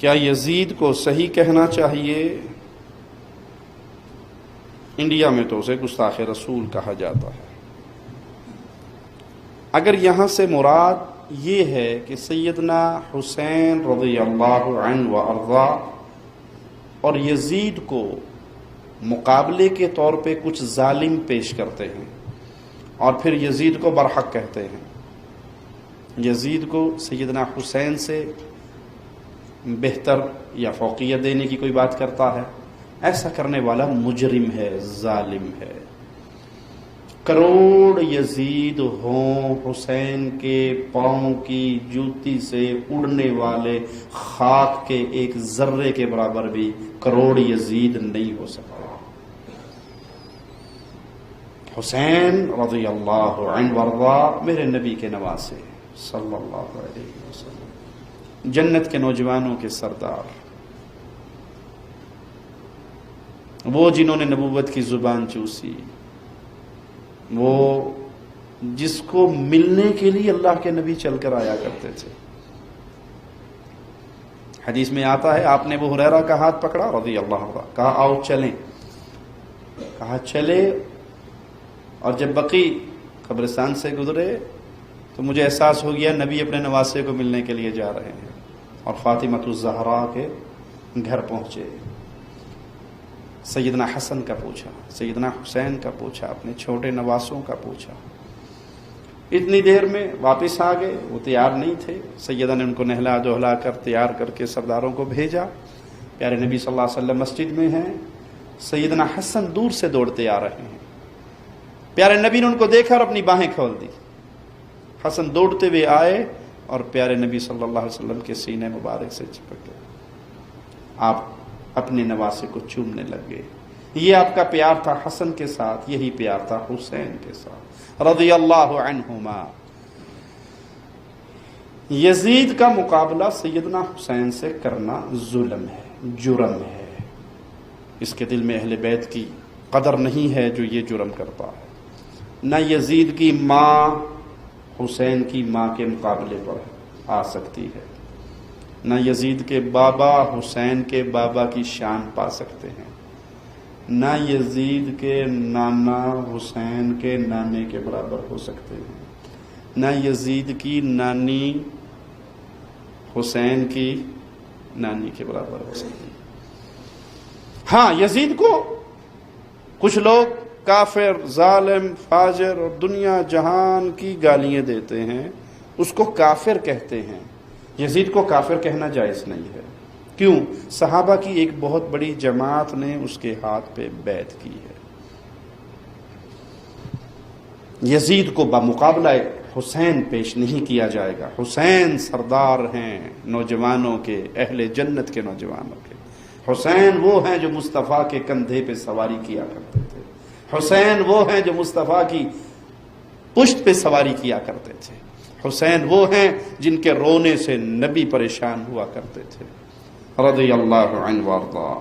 کیا یزید کو صحیح کہنا چاہیے؟ انڈیا میں تو اسے گستاخ رسول کہا جاتا ہے۔ اگر یہاں سے مراد یہ ہے کہ سیدنا حسین رضی اللہ عنہ و ارضا اور یزید کو مقابلے کے طور پہ کچھ ظالم پیش کرتے ہیں اور پھر یزید کو برحق کہتے ہیں، یزید کو سیدنا حسین سے بہتر یا فوقیت دینے کی کوئی بات کرتا ہے، ایسا کرنے والا مجرم ہے، ظالم ہے۔ کروڑ یزید ہوں، حسین کے پاؤں کی جوتی سے اڑنے والے خاک کے ایک ذرے کے برابر بھی کروڑ یزید نہیں ہو سکتا۔ حسین رضی اللہ عنہ وارضا میرے نبی کے نواسے صلی اللہ علیہ وسلم، جنت کے نوجوانوں کے سردار، وہ جنہوں نے نبوت کی زبان چوسی، وہ جس کو ملنے کے لیے اللہ کے نبی چل کر آیا کرتے تھے۔ حدیث میں آتا ہے آپ نے ابو ہریرہ کا ہاتھ پکڑا رضی اللہ عنہ، کہا آؤ چلیں، کہا چلے، اور جب بقی قبرستان سے گزرے تو مجھے احساس ہو گیا نبی اپنے نواسے کو ملنے کے لیے جا رہے ہیں، اور فاطمۃ الزہرا کے گھر پہنچے، سیدنا حسن کا پوچھا، سیدنا حسین کا پوچھا، اپنے چھوٹے نواسوں کا پوچھا۔ اتنی دیر میں واپس آ گئے، وہ تیار نہیں تھے، سیدہ نے ان کو نہلا دہلا کر تیار کر کے سرداروں کو بھیجا۔ پیارے نبی صلی اللہ علیہ وسلم مسجد میں ہیں، سیدنا حسن دور سے دوڑتے آ رہے ہیں، پیارے نبی نے ان کو دیکھا اور اپنی باہیں کھول دی۔ حسن دوڑتے ہوئے آئے اور پیارے نبی صلی اللہ علیہ وسلم کے سینے مبارک سے چپک گئے، آپ اپنے نواسے کو چومنے لگ گئے۔ یہ آپ کا پیار تھا حسن کے ساتھ، یہی پیار تھا حسین کے ساتھ رضی اللہ عنہما۔ یزید کا مقابلہ سیدنا حسین سے کرنا ظلم ہے، جرم ہے، اس کے دل میں اہل بیت کی قدر نہیں ہے جو یہ جرم کرتا ہے۔ نہ یزید کی ماں حسین کی ماں کے مقابلے پر آ سکتی ہے، نہ یزید کے بابا حسین کے بابا کی شان پا سکتے ہیں، نہ یزید کے نانا حسین کے نانے کے برابر ہو سکتے ہیں، نہ یزید کی نانی حسین کی نانی کے برابر ہو سکتی ہے۔ ہاں، یزید کو کچھ لوگ کافر، ظالم، فاجر اور دنیا جہان کی گالیاں دیتے ہیں، اس کو کافر کہتے ہیں۔ یزید کو کافر کہنا جائز نہیں ہے۔ کیوں؟ صحابہ کی ایک بہت بڑی جماعت نے اس کے ہاتھ پہ بیعت کی ہے۔ یزید کو بمقابلہ حسین پیش نہیں کیا جائے گا۔ حسین سردار ہیں نوجوانوں کے، اہل جنت کے نوجوانوں کے۔ حسین وہ ہیں جو مصطفیٰ کے کندھے پہ سواری کیا کرتے تھے، حسین وہ ہیں جو مصطفیٰ کی پشت پہ سواری کیا کرتے تھے، حسین وہ ہیں جن کے رونے سے نبی پریشان ہوا کرتے تھے رضی اللہ عنہ وارضا۔